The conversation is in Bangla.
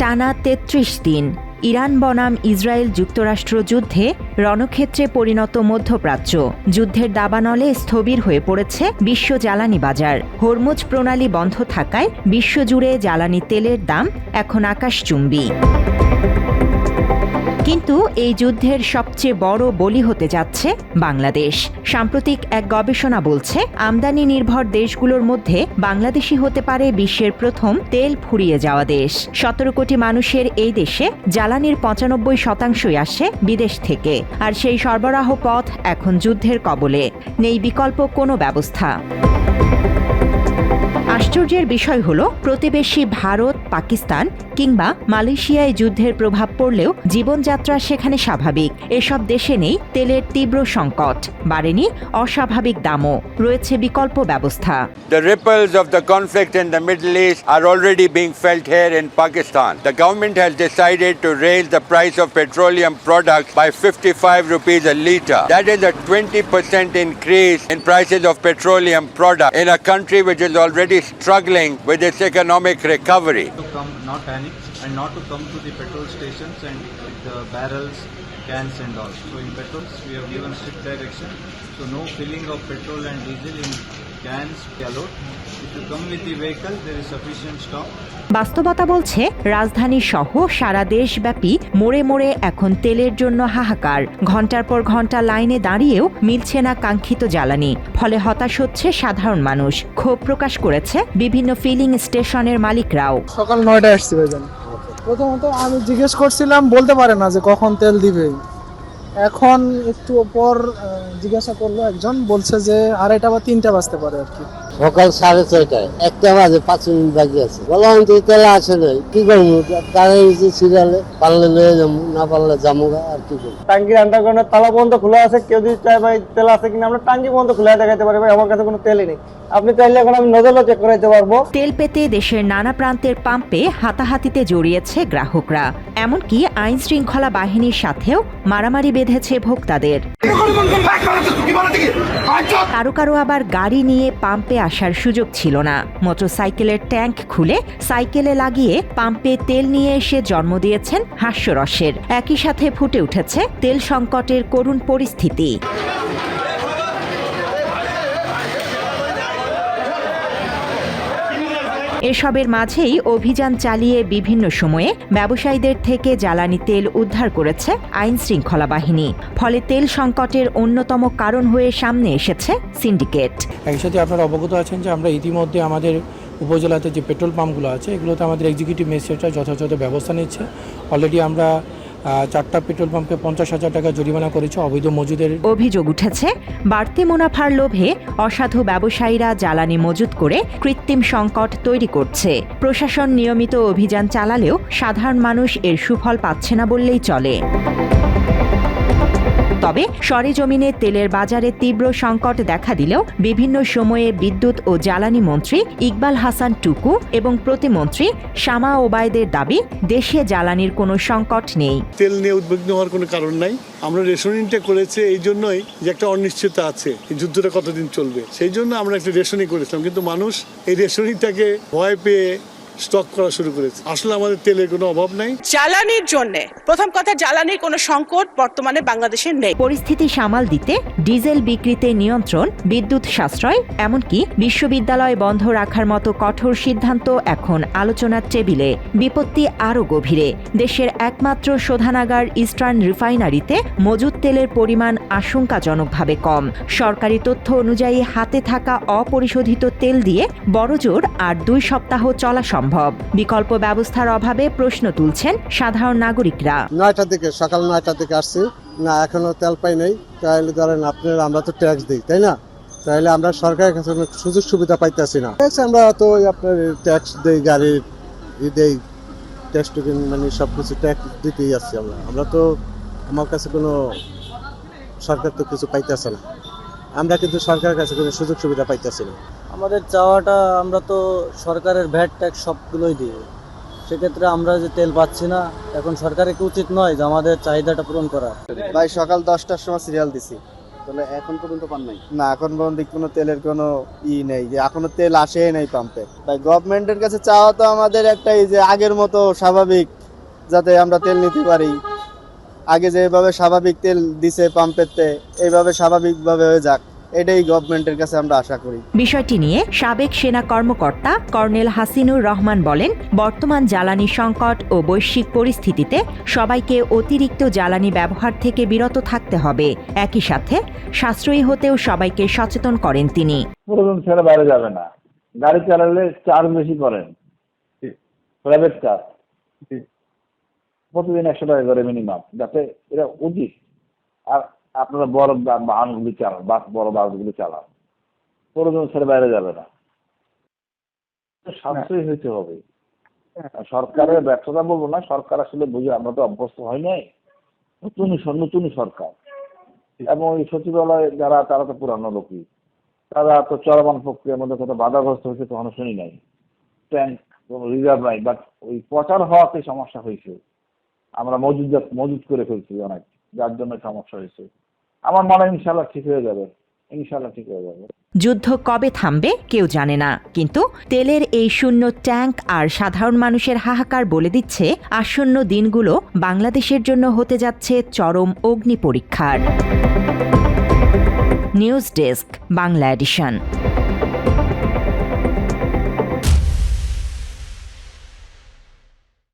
টানা ৩৩ দিন ইরান বনাম ইসরায়েল যুক্তরাষ্ট্র যুদ্ধে রণক্ষেত্রে পরিণত মধ্যপ্রাচ্য। যুদ্ধের দাবানলে স্থবির হয়ে পড়েছে বিশ্ব জ্বালানি বাজার। হরমুজ প্রণালী বন্ধ থাকায় বিশ্বজুড়ে জ্বালানি তেলের দাম এখন আকাশচুম্বী। কিন্তু এই যুদ্ধের সবচেয়ে বড় বলি হতে যাচ্ছে বাংলাদেশ। সাম্প্রতিক এক গবেষণা বলছে, আমদানি নির্ভর দেশগুলোর মধ্যে বাংলাদেশই হতে পারে বিশ্বের প্রথম তেল ফুরিয়ে যাওয়া দেশ। ১৭ কোটি মানুষের এই দেশে জ্বালানির ৯৫% আসে বিদেশ থেকে, আর সেই সরবরাহ পথ এখন যুদ্ধের কবলে। নেই বিকল্প কোনো ব্যবস্থা। আশ্চর্যের বিষয় হল, প্রতিবেশী ভারত, পাকিস্তান কিংবা মালয়েশিয়ায় যুদ্ধের প্রভাব পড়লেও জীবনযাত্রা সেখানে স্বাভাবিক। এসব দেশে নেই তেলের তীব্র সংকট, বাড়েনি অস্বাভাবিক দামও, রয়েছে বিকল্প ব্যবস্থা। The ripples of the conflict in the Middle East are already being felt here in Pakistan. The government has decided to raise the price of petroleum products by 55 rupees a litre. That is a 20% increase in prices of petroleum products in a country which is already struggling with its economic recovery. To come, not panic, and not to come to the petrol stations and with the barrels, cans and all. So in petrols we have given strict direction. So no filling of petrol and diesel in cans allowed. If you come with the vehicle, there is sufficient stock. বাস্তবতা বলছে, রাজধানী সহ সারা দেশব্যাপী মোড়ে মোড়ে এখন তেলের জন্য হাহাকার। ঘন্টার পর ঘন্টা লাইনে দাঁড়িয়েও মিলছে না কাঙ্ক্ষিত জ্বালানি। ফলে হতাশ হচ্ছে সাধারণ মানুষ। ক্ষোভ প্রকাশ করেছে বিভিন্ন ফিলিং স্টেশনের মালিকরাও। সকাল ৯টায় আসছি ভাইজান। প্রথমত আমি জিজ্ঞেস করছিলাম, বলতে পারে না যে কখন তেল দিবে। এখন একটু পর জিজ্ঞাসা করলো একজন, বলছে যে ২:৩০ বা ৩টা বাজতে পারে আর কি। সকাল ৬:৩০, ১টা বাজে ৫ মিনিট বাকি আছে। বললাম তো তেল আসে নাই, কি করবো? দাঁড়িয়েছি সিরিয়ালে, পারলে লয়ে যাবো, না পারলে যাবো, আর কি করবো। টাঙ্কির আন্ডারগ্রাউন্ডের তালা পর্যন্ত খোলা আছে। কেউ যদি চায় ভাই তেল আছে কিনা, আমরা টাঙ্কি পর্যন্ত খোলা দেখাতে পারি। ভাই আমার কাছে কোনো তেলই নেই, আপনি চাইলে এখন আমি নজরও চেক করাইতে পারবো। তেল পেতে দেশের নানা প্রান্তের পাম্পে হাতাহাতিতে জড়িয়েছে গ্রাহকরা। এমনকি আইন শৃঙ্খলা বাহিনীর সাথেও মারামারি বেঁধেছে ভোক্তাদের। কারো কারো আবার গাড়ি নিয়ে পাম্পে আসার সুযোগ ছিল না। মোটরসাইকেলের ট্যাঙ্ক খুলে সাইকেলে লাগিয়ে পাম্পে তেল নিয়ে এসে জন্ম দিয়েছেন হাস্যরসের। একই সাথে ফুটে উঠেছে তেল সংকটের করুণ পরিস্থিতি। এসবের মাঝেই অভিযান চালিয়ে বিভিন্ন সময়ে ব্যবসায়ীদের থেকে জ্বালানি তেল উদ্ধার করেছে আইন শৃঙ্খলা বাহিনী। ফলে তেল সংকটের অন্যতম কারণ হয়ে সামনে এসেছে সিন্ডিকেট। একই সাথে আপনারা অবগত আছেন যে আমরা ইতিমধ্যে আমাদের উপজেলাতে যে পেট্রোল পাম্পগুলো আছে, এগুলোতে আমাদের এক্সিকিউটিভ ম্যাজিস্ট্রেটরা যথাযথ ব্যবস্থা নিচ্ছে। অলরেডি আমরা 4টা পেট্রোল পাম্পে ৫০,০০০ টাকা জরিমানা করেছে অবৈধ মজুদের। অভিযোগ উঠেছে, বাড়তি মুনাফার লোভে অসাধু ব্যবসায়ীরা জ্বালানি মজুত করে কৃত্রিম সংকট তৈরি করছে। প্রশাসন নিয়মিত অভিযান চালালেও সাধারণ মানুষ এর সুফল পাচ্ছে না বললেই চলে। তবে সরেজমিনে তেলের বাজারে তীব্র সংকট দেখা দিলেও বিভিন্ন সময়ে বিদ্যুৎ ও জ্বালানি মন্ত্রী ইকবাল হাসান টুকু এবং প্রতিমন্ত্রী শামা ওবায়দের দাবি, দেশে জ্বালানির কোনো সংকট নেই। তেল নিয়ে উদ্বিগ্ন হওয়ার কোনো কারণ নাই। আমরা রেশনিংটা করেছে এই জন্যই যে একটা অনিশ্চয়তা আছে, এই যুদ্ধটা কতদিন চলবে, সেই জন্য আমরা একটা রেশনিং করেছিলাম। কিন্তু মানুষ এই রেশনিংটাকে ভয় পেয়ে স্টক করা শুরু করেছে। আসলে আমাদের তেলের কোনো অভাব নাই। জ্বালানির জন্য প্রথম কথা, জ্বালানির কোনো সংকট বর্তমানে বাংলাদেশে নেই। পরিস্থিতি সামাল দিতে ডিজেল বিক্রিতে নিয়ন্ত্রণ, বিদ্যুৎ সাশ্রয়, এমনকি বিশ্ববিদ্যালয় বন্ধ রাখার মতো কঠোর সিদ্ধান্ত এখন আলোচনার টেবিলে। বিপত্তি আরও গভীরে। দেশের একমাত্র শোধনাগার ইস্টার্ন রিফাইনারিতে মজুদ তেলের পরিমাণ আশঙ্কাজনকভাবে কম। সরকারি তথ্য অনুযায়ী হাতে থাকা অপরিশোধিত তেল দিয়ে বড়জোর আর 2 সপ্তাহ চলা সম্ভব। বিকল্প ব্যবস্থার অভাবে প্রশ্ন তুলছেন সাধারণ নাগরিকরা। ৯টা থেকে, সকাল 9টা থেকে আসছি না, এখনো তেল পাই নাই। তাহলে ধরেন আপনারা, আমরা তো ট্যাক্স দিই, তাই না? তাহলে আমরা সরকারের কাছে সুযোগ সুবিধা পাইতেছি না। আমরা তো আপনার ট্যাক্স দেই, গাড়ির দেই, ট্যাক্স টোকেন, মানে সবকিছু ট্যাক্স দিতেই আসছি আমরা তো, আমার কাছে কোনো সরকার তো কিছু পাইতেছে না। আমরা কিন্তু সরকারের কাছে কোনো সুযোগ সুবিধা পাইতেছি না। আমাদের চাওয়াটা, আমরা তো সরকারের ভ্যাট ট্যাক্স সবগুলোই দিই। সেক্ষেত্রে আমরা যে তেল পাচ্ছি না, এখন সরকারের কি উচিত নয় যে আমাদের চাহিদাটা পূরণ করা? ভাই সকাল 10টার সময় সিরিয়াল দিছি, তাহলে এখন পর্যন্ত পান নাই? না, এখন পর্যন্ত কোনো তেলের কোনো নেই, যে এখনো তেল আসেই নাই পাম্পে। তাই গভর্নমেন্টের কাছে চাওয়া তো আমাদের একটাই, যে আগের মতো স্বাভাবিক যাতে আমরা তেল নিতে পারি। আগে যেভাবে স্বাভাবিক তেল দিছে পাম্পেতে, এইভাবে স্বাভাবিকভাবে হয়ে যাক, এটাই গভর্নমেন্টের কাছে আমরা আশা করি। বিষয়টি নিয়ে সাবেক সেনা কর্মকর্তা কর্নেল হাসিনুর রহমান বলেন, বর্তমান জ্বালানি সংকট ও বৈশ্বিক পরিস্থিতিতে সবাইকে অতিরিক্ত জ্বালানি ব্যবহার থেকে বিরত থাকতে হবে। একই সাথে সাশ্রয়ী হতেও সবাইকে সচেতন করেন তিনি। প্রয়োজন ছাড়া বাইরে যাবে না, গাড়ি চালালে চার্জ বেশি করেন, প্রাইভেট কার প্রতিদিন 100 টাকা করে মিনিমাম, যাতে এটা উচিত। আর আপনারা বড় বাহনগুলি চালান, বড় বাসগুলি চালান, প্রয়োজন ছেড়ে বাইরে যাবে না, সাশ্রয়ী হইতে হবে। সরকারের ব্যর্থতা বলবো না, সরকার আসলে বুঝে, আমরা তো অভ্যস্ত হয় নাই, নতুন সরকার, এবং এই সচিবালয় যারা, তারা তো পুরানো লোকই, তারা তো চলমান প্রক্রিয়ার মধ্যে কত বাধাগ্রস্ত হয়েছে তখনও শুনি নাই। ট্যাঙ্ক রিজার্ভ নাই, বাট ওই প্রচার হওয়াতে সমস্যা হয়েছে, আমরা মজুদ করে ফেলছি অনেক, যার জন্য সমস্যা হয়েছে। আমার মনে হয় ইনশাল্লাহ ঠিক হয়ে যাবে, ইনশাল্লাহ ঠিক হয়ে যাবে। যুদ্ধ কবে থামবে কেউ জানে না, কিন্তু তেলের এই শূন্য ট্যাঙ্ক আর সাধারণ মানুষের হাহাকার বলে দিচ্ছে আসন্ন দিনগুলো বাংলাদেশের জন্য হতে যাচ্ছে চরম অগ্নি পরীক্ষার। News desk, Bangla addition.